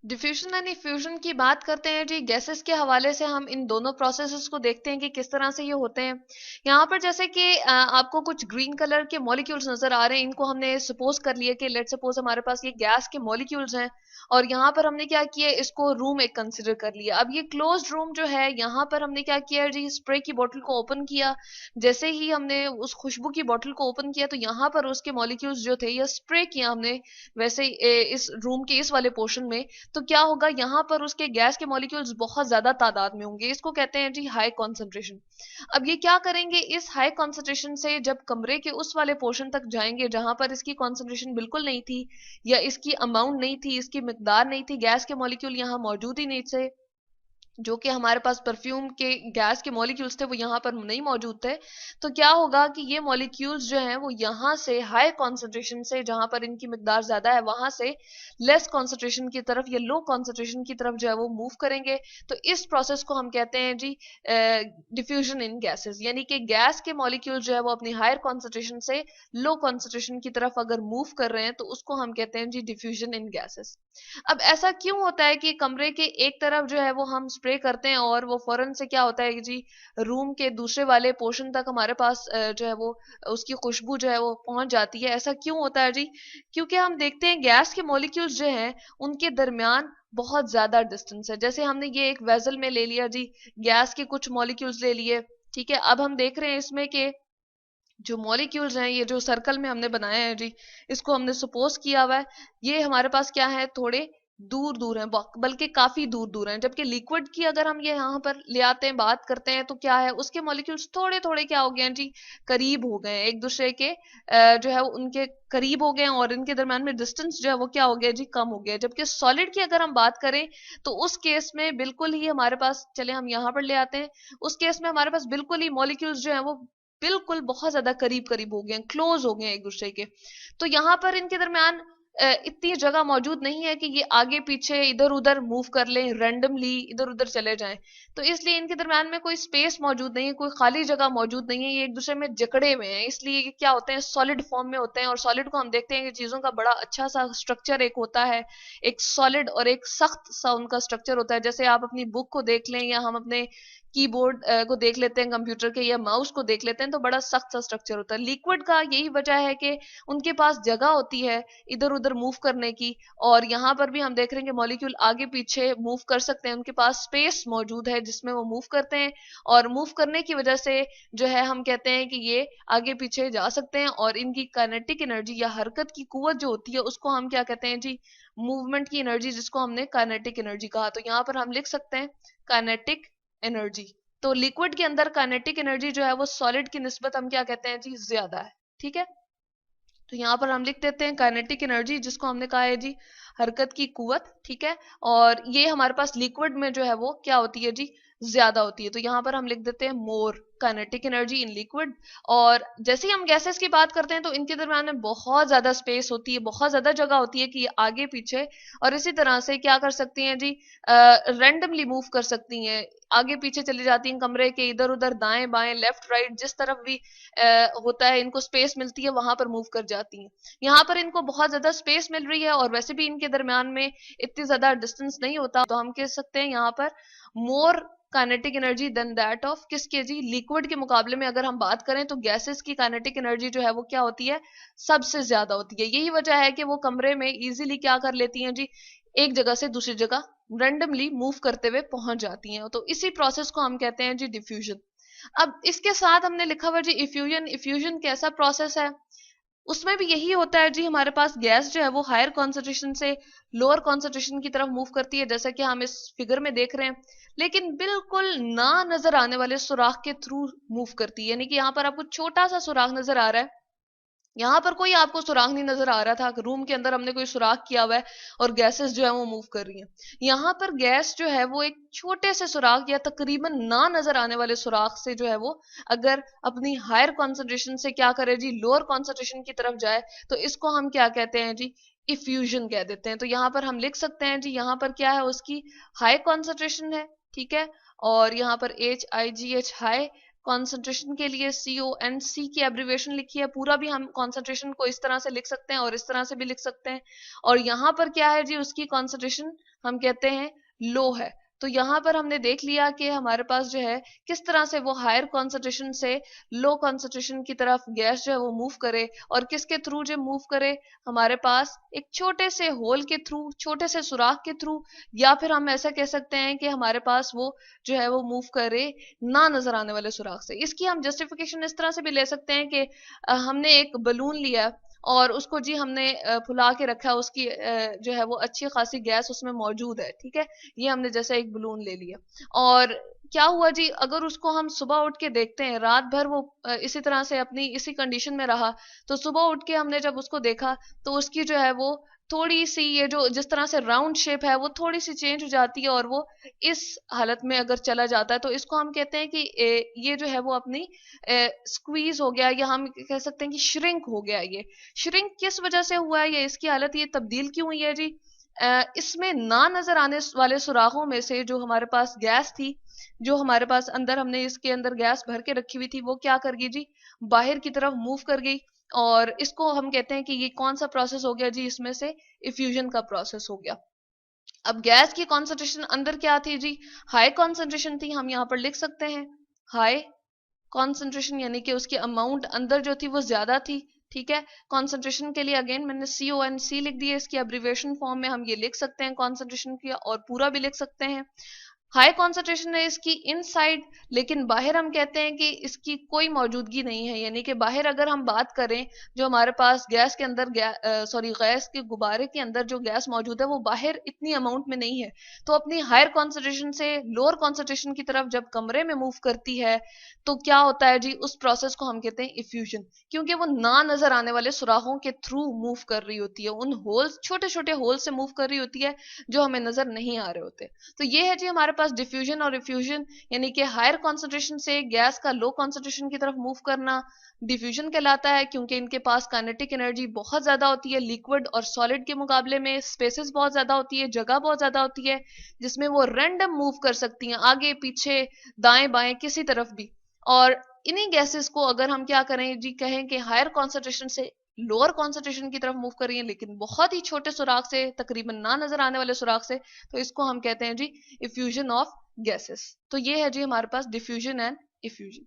Diffusion and effusion की बात करते हैं जी, गैसेस के हवाले से हम इन दोनों प्रोसेसेस को देखते हैं कि किस तरह से ये होते हैं। यहाँ पर जैसे कि आपको कुछ ग्रीन कलर के मॉलिक्यूल्स नजर आ रहे हैं, इनको हमने सपोज कर लिया कि लेट सपोज हमारे पास ये गैस के मॉलिक्यूल्स हैं, और यहाँ पर हमने क्या किया, इसको रूम एक कंसिडर कर लिया। अब ये क्लोज्ड रूम जो है, यहाँ पर हमने क्या किया जी, स्प्रे की बोतल को ओपन किया। जैसे ही हमने उस खुशबू की बोतल को ओपन किया तो यहाँ पर उसके मॉलिक्यूल्स जो थे ये स्प्रे किया हमने, वैसे इस रूम के इस वाले पोर्शन में। तो क्या होगा, यहाँ पर उसके गैस के मॉलिक्यूल्स बहुत ज्यादा तादाद में होंगे, इसको कहते हैं जी हाई कॉन्सेंट्रेशन। अब ये क्या करेंगे, इस हाई कॉन्सेंट्रेशन से जब कमरे के उस वाले पोर्शन तक जाएंगे जहां पर इसकी कॉन्सेंट्रेशन बिल्कुल नहीं थी, या इसकी अमाउंट नहीं थी, इसकी मिकदार नहीं थी, गैस के मॉलिक्यूल यहाँ मौजूद ही नहीं थे, जो कि हमारे पास परफ्यूम के गैस के मॉलिक्यूल्स थे वो यहाँ पर नहीं मौजूद थे। तो क्या होगा कि ये मॉलिक्यूल्स जो हैं वो यहाँ से हाई कॉन्सेंट्रेशन से, जहां पर इनकी मिकदार ज्यादा है, वहां से लेस कॉन्सेंट्रेशन की तरफ या लो कॉन्सेंट्रेशन की तरफ जो है वो मूव करेंगे। तो इस प्रोसेस को हम कहते हैं जी डिफ्यूजन इन गैसेस, यानी कि गैस के मॉलिक्यूल जो है वो अपनी हायर कॉन्सेंट्रेशन से लो कॉन्सेंट्रेशन की तरफ अगर मूव कर रहे हैं तो उसको हम कहते हैं जी डिफ्यूजन इन गैसेस। अब ऐसा क्यों होता है कि कमरे के एक तरफ जो है वो हम स्प्रे करते हैं और वो फौरन से क्या होता है कि जी रूम के दूसरे वाले पोर्शन तक हमारे पास जो है वो उसकी खुशबू जो है वो पहुंच जाती है? ऐसा क्यों होता है जी? क्योंकि हम देखते हैं गैस के मॉलिक्यूल्स जो हैं उनके दरमियान बहुत ज्यादा डिस्टेंस है। जैसे हमने ये एक वेसल में ले लिया जी, गैस के कुछ मॉलिक्यूल्स ले लिए, ठीक है। अब हम देख रहे हैं इसमें कि जो मॉलिक्यूल्स हैं, ये जो सर्कल में हमने बनाया है जी, इसको हमने सपोज किया हुआ है, ये हमारे पास क्या है, थोड़े दूर दूर हैं, बल्कि काफी दूर दूर हैं। जबकि लिक्विड की अगर हम ये यहाँ पर ले आते हैं, बात करते हैं, तो क्या है, उसके मॉलिक्यूल्स थोड़े थोड़े क्या हो गए हैं जी, करीब हो गए हैं एक दूसरे के, जो है उनके करीब हो गए हैं, और इनके दरम्यान में डिस्टेंस जो है वो क्या हो गया जी, कम हो गया। जबकि सॉलिड की अगर हम बात करें तो उस केस में बिल्कुल ही हमारे पास, चले हम यहाँ पर ले आते हैं, उस केस में हमारे पास बिल्कुल ही मॉलिक्यूल्स जो है वो बिल्कुल बहुत ज्यादा करीब करीब हो गए हैं, क्लोज हो गए हैं एक दूसरे के। तो यहाँ पर इनके दरमियान इतनी जगह मौजूद नहीं है कि ये आगे पीछे इधर उधर मूव कर लें, रैंडमली इधर उधर चले जाएं। तो इसलिए इनके दरमियान में कोई स्पेस मौजूद नहीं है, कोई खाली जगह मौजूद नहीं है, ये एक दूसरे में जकड़े हुए हैं। इसलिए ये क्या होते हैं, सॉलिड फॉर्म में होते हैं। और सॉलिड को हम देखते हैं कि चीजों का बड़ा अच्छा सा स्ट्रक्चर एक होता है, एक सॉलिड और एक सख्त सा उनका स्ट्रक्चर होता है। जैसे आप अपनी बुक को देख लें, या हम अपने कीबोर्ड को देख लेते हैं कंप्यूटर के, या माउस को देख लेते हैं, तो बड़ा सख्त सा स्ट्रक्चर होता है। लिक्विड का यही वजह है कि उनके पास जगह होती है इधर उधर मूव करने की। और यहाँ पर भी हम देख रहे हैं कि मॉलिक्यूल आगे पीछे मूव कर सकते हैं, उनके पास स्पेस मौजूद है जिसमें वो मूव करते हैं, और मूव करने की वजह से जो है हम कहते हैं कि ये आगे पीछे जा सकते हैं। और इनकी काइनेटिक एनर्जी या हरकत की कुवत जो होती है उसको हम क्या कहते हैं जी, मूवमेंट की एनर्जी, जिसको हमने काइनेटिक एनर्जी कहा। तो यहाँ पर हम लिख सकते हैं काइनेटिक एनर्जी। तो लिक्विड के अंदर काइनेटिक एनर्जी जो है वो सॉलिड की निस्बत हम क्या कहते हैं जी, ज्यादा है। ठीक है, तो यहाँ पर हम लिख देते हैं काइनेटिक एनर्जी, जिसको हमने कहा है जी हरकत की कुवत। ठीक है, और ये हमारे पास लिक्विड में जो है वो क्या होती है जी, ज्यादा होती है। तो यहाँ पर हम लिख देते हैं मोर काइनेटिक एनर्जी इन लिक्विड। और जैसे ही हम गैसेस की बात करते हैं तो इनके दरम्यान में बहुत ज्यादा स्पेस होती है, बहुत ज्यादा जगह होती है कि ये आगे पीछे और इसी तरह से क्या कर सकती हैं जी, रैंडमली मूव कर सकती हैं, आगे पीछे चली जाती हैं कमरे के, इधर उधर दाएं बाएं लेफ्ट राइट, जिस तरफ भी होता है इनको स्पेस मिलती है वहां पर मूव कर जाती हैं। यहाँ पर इनको बहुत ज्यादा स्पेस मिल रही है, और वैसे भी इनके दरमियान में इतनी ज्यादा डिस्टेंस नहीं होता, तो हम कह सकते हैं यहाँ पर more kinetic energy than that of किसके जी, लिक्विड के मुकाबले में अगर हम बात करें तो गैसेस की काइनेटिक एनर्जी जो है वो क्या होती है, सबसे ज्यादा होती है। यही वजह है कि वो कमरे में इजीली क्या कर लेती हैं जी, एक जगह से दूसरी जगह रैंडमली मूव करते हुए पहुंच जाती हैं। तो इसी प्रोसेस को हम कहते हैं जी डिफ्यूजन। अब इसके साथ हमने लिखा हुआ जी इफ्यूजन। इफ्यूजन कैसा प्रोसेस है, उसमें भी यही होता है जी, हमारे पास गैस जो है वो हायर कॉन्सेंट्रेशन से लोअर कॉन्सेंट्रेशन की तरफ मूव करती है, जैसा कि हम इस फिगर में देख रहे हैं, लेकिन बिल्कुल ना नजर आने वाले सुराख के थ्रू मूव करती है। यानी कि यहाँ पर आपको छोटा सा सुराख नजर आ रहा है, यहाँ पर कोई आपको सुराख नहीं नजर आ रहा था, रूम के अंदर हमने कोई सुराख किया हुआ है और गैसेस जो है वो मूव कर रही हैं। यहाँ पर गैस जो है वो एक छोटे से सुराख या तकरीबन ना नजर आने वाले सुराख से जो है वो अगर अपनी हायर कॉन्सेंट्रेशन से क्या करे जी, लोअर कॉन्सेंट्रेशन की तरफ जाए, तो इसको हम क्या कहते हैं जी, इफ्यूजन कह देते हैं। तो यहाँ पर हम लिख सकते हैं जी, यहाँ पर क्या है, उसकी हाई कॉन्सेंट्रेशन है, ठीक है, और यहाँ पर HIGH हाई, कॉन्सेंट्रेशन के लिए CONC की एब्रिविएशन लिखी है। पूरा भी हम कॉन्सेंट्रेशन को इस तरह से लिख सकते हैं और इस तरह से भी लिख सकते हैं। और यहाँ पर क्या है जी, उसकी कॉन्सेंट्रेशन हम कहते हैं लो है। तो यहाँ पर हमने देख लिया कि हमारे पास जो है किस तरह से वो हायर कॉन्सेंट्रेशन से लो कॉन्सेंट्रेशन की तरफ गैस जो है वो मूव करे, और किसके थ्रू जो मूव करे, हमारे पास एक छोटे से होल के थ्रू, छोटे से सुराख के थ्रू, या फिर हम ऐसा कह सकते हैं कि हमारे पास वो जो है वो मूव करे ना नजर आने वाले सुराख से। इसकी हम जस्टिफिकेशन इस तरह से भी ले सकते हैं कि हमने एक बलून लिया और उसको जी हमने फुला के रखा, उसकी जो है वो अच्छी खासी गैस उसमें मौजूद है, ठीक है। ये हमने जैसे एक बलून ले लिया, और क्या हुआ जी, अगर उसको हम सुबह उठ के देखते हैं, रात भर वो इसी तरह से अपनी इसी कंडीशन में रहा, तो सुबह उठ के हमने जब उसको देखा तो उसकी जो है वो थोड़ी सी, ये जो जिस तरह से राउंड शेप है वो थोड़ी सी चेंज हो जाती है, और वो इस हालत में अगर चला जाता है तो इसको हम कहते हैं कि ये जो है वो अपनी स्क्वीज हो गया, या हम कह सकते हैं कि श्रिंक हो गया। ये श्रिंक किस वजह से हुआ है, या इसकी हालत ये तब्दील क्यों हुई है जी? इसमें ना नजर आने वाले सुराखों में से जो हमारे पास गैस थी, जो हमारे पास अंदर, हमने इसके अंदर गैस भर के रखी हुई थी, वो क्या कर गई जी, बाहर की तरफ मूव कर गई। और इसको हम कहते हैं कि ये कौन सा प्रोसेस हो गया जी, इसमें से इफ्यूजन का प्रोसेस हो गया। अब गैस की कॉन्सेंट्रेशन अंदर क्या थी जी, हाई कॉन्सेंट्रेशन थी। हम यहाँ पर लिख सकते हैं हाई कॉन्सेंट्रेशन, यानी कि उसकी अमाउंट अंदर जो थी वो ज्यादा थी, ठीक है। कॉन्सेंट्रेशन के लिए अगेन मैंने CONC लिख दिया, इसकी एब्रिविएशन फॉर्म में हम ये लिख सकते हैं कॉन्सेंट्रेशन की, और पूरा भी लिख सकते हैं। हाई कॉन्सेंट्रेशन है इसकी इनसाइड, लेकिन बाहर हम कहते हैं कि इसकी कोई मौजूदगी नहीं है, यानी कि बाहर अगर हम बात करें, जो हमारे पास गैस के अंदर गैस के गुब्बारे के अंदर जो गैस मौजूद है वो बाहर इतनी अमाउंट में नहीं है। तो अपनी हायर कॉन्सेंट्रेशन से लोअर कॉन्सेंट्रेशन की तरफ जब कमरे में मूव करती है तो क्या होता है जी, उस प्रोसेस को हम कहते हैं इफ्यूजन, क्योंकि वो ना नजर आने वाले सुराखों के थ्रू मूव कर रही होती है, उन होल्स, छोटे छोटे होल से मूव कर रही होती है जो हमें नजर नहीं आ रहे होते। तो ये है जी हमारे पास डिफ्यूजन और इफ्यूजन, यानी कि हायर कॉन्सेंट्रेशन से गैस का लो कॉन्सेंट्रेशन की तरफ मूव करना डिफ्यूजन कहलाता है, क्योंकि इनके पास काइनेटिक एनर्जी बहुत ज्यादा होती है, लिक्विड और सॉलिड के मुकाबले में स्पेसेस बहुत ज्यादा होती है, जगह बहुत ज्यादा होती है, जिसमें वो रैंडम मूव कर सकती हैं, आगे पीछे दाएं बाएं किसी तरफ भी। और इन्हीं गैसेस को अगर हम क्या करें जी, कहें कि हायर कॉन्सेंट्रेशन से लोअर कॉन्सेंट्रेशन की तरफ मूव कर रही है, लेकिन बहुत ही छोटे सुराख से, तकरीबन ना नजर आने वाले सुराख से, तो इसको हम कहते हैं जी इफ्यूजन ऑफ गैसेस। तो ये है जी हमारे पास डिफ्यूजन एंड इफ्यूजन।